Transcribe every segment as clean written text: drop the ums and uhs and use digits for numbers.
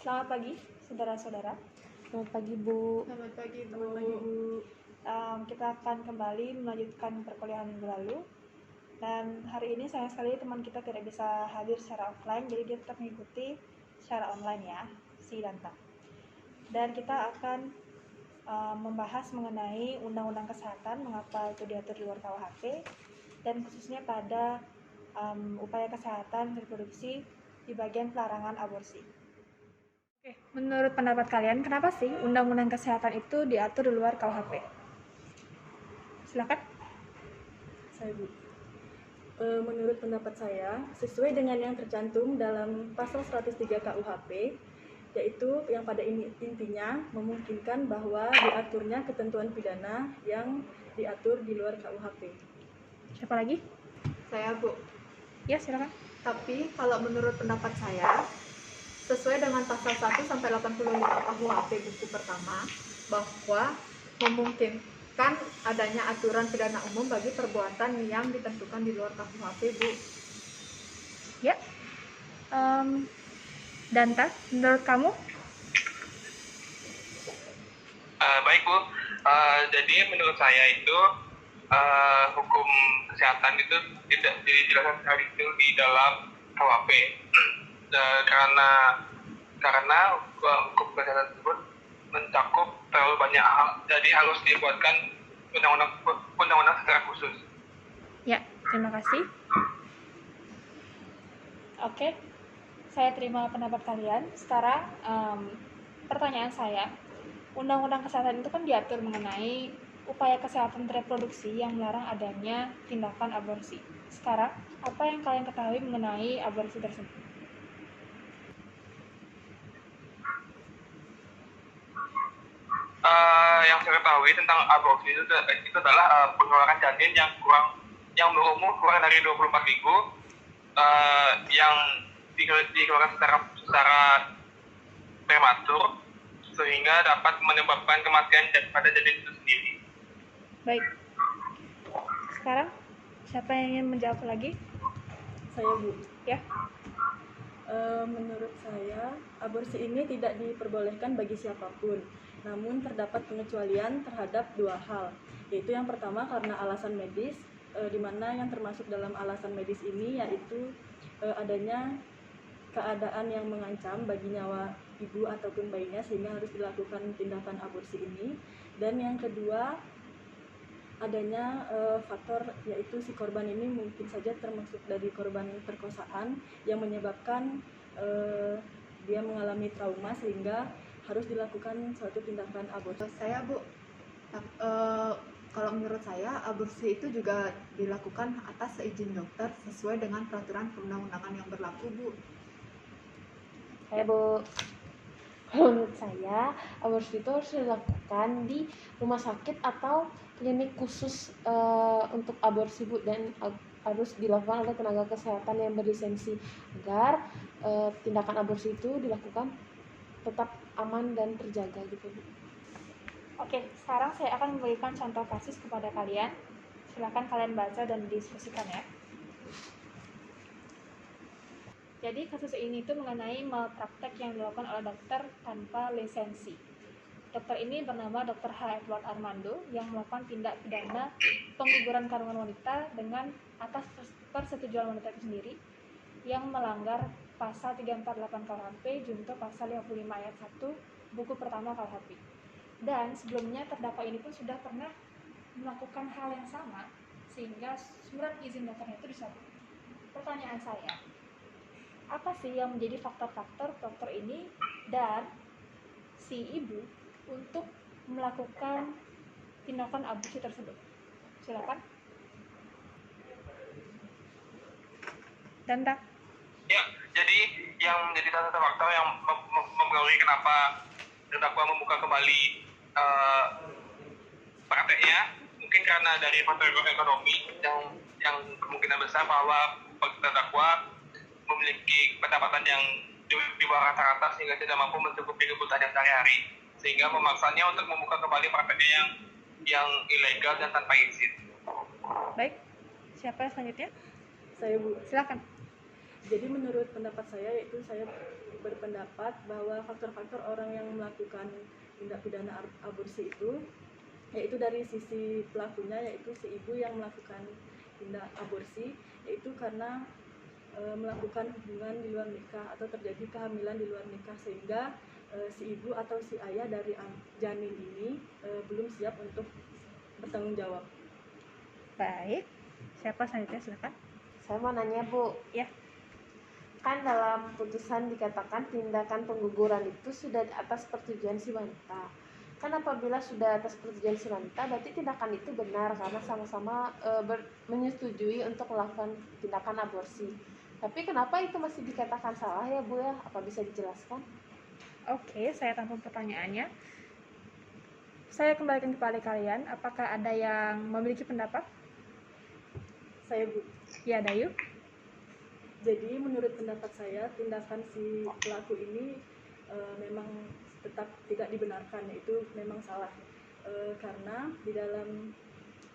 Selamat pagi, saudara-saudara. Selamat pagi, Bu. Selamat pagi, Bu. Selamat pagi, Bu. Kita akan kembali melanjutkan perkuliahan minggu lalu. Dan hari ini sayang sekali teman kita tidak bisa hadir secara offline, jadi dia tetap mengikuti secara online ya, si Danta. Dan kita akan membahas mengenai undang-undang kesehatan, mengapa itu diatur di luar KUHP, dan khususnya pada upaya kesehatan reproduksi di bagian pelarangan aborsi. Oke, menurut pendapat kalian, kenapa sih undang-undang kesehatan itu diatur di luar KUHP? Silakan. Saya, Bu. Menurut pendapat saya, sesuai dengan yang tercantum dalam pasal 103 KUHP, yaitu yang pada intinya memungkinkan bahwa diaturnya ketentuan pidana yang diatur di luar KUHP. Siapa lagi? Saya, Bu. Ya, silakan. Tapi kalau menurut pendapat saya, sesuai dengan pasal 1 sampai 85 KUHP buku pertama, bahwa memungkinkan adanya aturan pidana umum bagi perbuatan yang ditentukan di luar KUHP, Bu. Ya. Danta, menurut kamu? Baik, Bu. Jadi menurut saya itu hukum kesehatan itu tidak dijelaskan secara detail di dalam KUHP. Karena hukum kesehatan tersebut mencakup terlalu banyak hal, jadi harus dibuatkan undang-undang secara khusus. Ya, terima kasih. Oke, saya terima pendapat kalian. Sekarang pertanyaan saya, undang-undang kesehatan itu kan diatur mengenai upaya kesehatan reproduksi yang melarang adanya tindakan aborsi. Sekarang, apa yang kalian ketahui mengenai aborsi tersebut? Yang saya ketahui tentang aborsi itu adalah pengeluaran janin yang berumur kurang dari 24 minggu yang dikeluarkan secara prematur sehingga dapat menyebabkan kematian pada janin itu sendiri. Baik. Sekarang siapa yang ingin menjawab lagi? Saya, Bu. Ya. Menurut saya, aborsi ini tidak diperbolehkan bagi siapapun. Namun terdapat pengecualian terhadap dua hal, yaitu yang pertama karena alasan medis, di mana yang termasuk dalam alasan medis ini yaitu adanya keadaan yang mengancam bagi nyawa ibu ataupun bayinya sehingga harus dilakukan tindakan aborsi ini. Dan yang kedua, adanya faktor yaitu si korban ini mungkin saja termasuk dari korban perkosaan yang menyebabkan dia mengalami trauma sehingga harus dilakukan suatu tindakan aborsi. Saya, Bu, kalau menurut saya aborsi itu juga dilakukan atas seizin dokter sesuai dengan peraturan perundang-undangan yang berlaku, Bu. Saya, Bu. Kalau menurut saya, aborsi itu harus dilakukan di rumah sakit atau klinik khusus untuk aborsi, Bu, dan harus dilakukan oleh tenaga kesehatan yang berlisensi agar tindakan aborsi itu dilakukan tetap aman dan terjaga gitu, Bu. Oke, sekarang saya akan memberikan contoh kasus kepada kalian. Silakan kalian baca dan diskusikan ya. Jadi kasus ini itu mengenai malpraktek yang dilakukan oleh dokter tanpa lisensi. Dokter ini bernama Dr. H. Edward Armando yang melakukan tindak pidana pengguguran kandungan wanita dengan atas persetujuan wanita itu sendiri yang melanggar pasal 348 KUHP junto pasal 55 ayat 1 buku pertama KUHP. Dan sebelumnya terdakwa ini pun sudah pernah melakukan hal yang sama sehingga surat izin dokternya itu dicabut. Pertanyaan saya, apa sih yang menjadi faktor-faktor dokter ini dan si ibu untuk melakukan tindakan aborsi tersebut? Silakan. Danta. Ya, jadi yang menjadi salah satu faktor yang mempengaruhi kenapa terdakwa membuka kembali prakteknya mungkin karena dari faktor ekonomi yang kemungkinan besar bahwa terdakwa memiliki pendapatan yang di bawah rata-rata sehingga tidak mampu mencukupi kebutuhan sehari-hari sehingga memaksanya untuk membuka kembali prakteknya yang ilegal dan tanpa izin. Baik, siapa selanjutnya? Saya, Bu. Silakan. Jadi menurut pendapat saya yaitu saya berpendapat bahwa faktor-faktor orang yang melakukan tindak pidana aborsi itu yaitu dari sisi pelakunya, yaitu si ibu yang melakukan tindak aborsi, yaitu karena melakukan hubungan di luar nikah atau terjadi kehamilan di luar nikah, sehingga si ibu atau si ayah dari janin ini belum siap untuk bertanggung jawab. Baik, siapa selanjutnya, silakan. Saya mau nanya, Bu. Ya. Kan dalam putusan dikatakan tindakan pengguguran itu sudah atas persetujuan si wanita. Kan apabila sudah atas persetujuan si wanita, berarti tindakan itu benar karena sama-sama menyetujui untuk melakukan tindakan aborsi. Tapi kenapa itu masih dikatakan salah ya, Bu ya? Apa bisa dijelaskan? Oke, saya tampung pertanyaannya. Saya kembalikan kepada kalian, apakah ada yang memiliki pendapat? Saya, Bu. Ya, Dayu. Jadi menurut pendapat saya, tindakan si pelaku ini memang tetap tidak dibenarkan, yaitu memang salah. Karena di dalam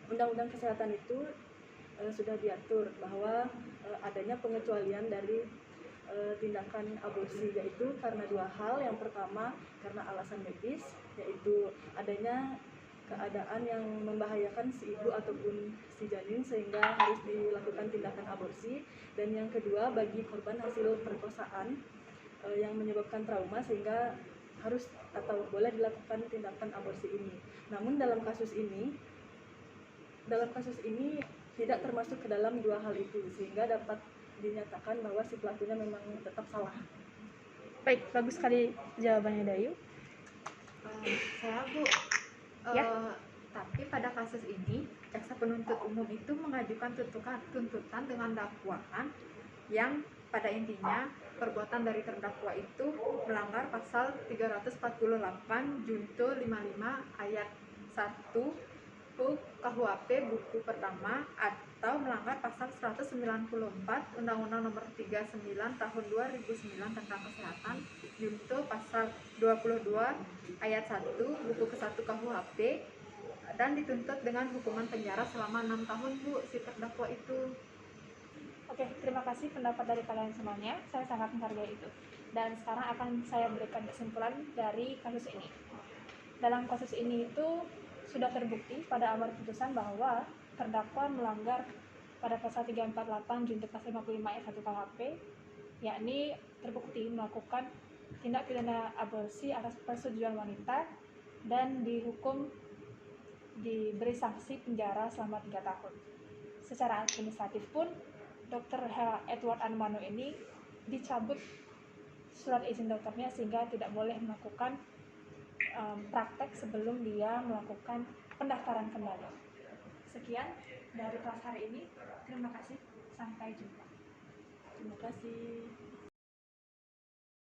Undang-Undang Kesehatan itu sudah diatur bahwa adanya pengecualian dari tindakan aborsi, yaitu karena dua hal. Yang pertama karena alasan medis, yaitu adanya keadaan yang membahayakan si ibu ataupun si janin sehingga harus dilakukan tindakan aborsi, dan yang kedua bagi korban hasil perkosaan yang menyebabkan trauma sehingga harus atau boleh dilakukan tindakan aborsi ini. Namun dalam kasus ini tidak termasuk ke dalam dua hal itu, sehingga dapat dinyatakan bahwa si pelakunya memang tetap salah. Baik, bagus sekali jawabannya, Dayu. Saya, Bu. Ya. Tapi pada kasus ini, jaksa penuntut umum itu mengajukan tuntutan dengan dakwaan yang pada intinya perbuatan dari terdakwa itu melanggar pasal 348 Junto 55 ayat 1 KUHP buku pertama, atau melanggar pasal 194 Undang-Undang Nomor 39 Tahun 2009 tentang Kesehatan Junto pasal 22 ayat 1 buku ke-1 KUHP, dan dituntut dengan hukuman penjara selama 6 tahun, Bu, si terdakwa itu. Oke, terima kasih pendapat dari kalian semuanya. Saya sangat menghargai itu. Dan sekarang akan saya berikan kesimpulan dari kasus ini. Dalam kasus ini itu sudah terbukti pada amar putusan bahwa terdakwa melanggar pada pasal 348 junto pasal 55 ayat 1 KUHP, yakni terbukti melakukan tindak pidana aborsi atas persetujuan wanita dan diberi sanksi penjara selama 3 tahun. Secara administratif pun Dr. Edward Armando ini dicabut surat izin dokternya sehingga tidak boleh melakukan praktek sebelum dia melakukan pendaftaran kembali. Sekian dari kelas hari ini. Terima kasih. Sampai jumpa. Terima kasih.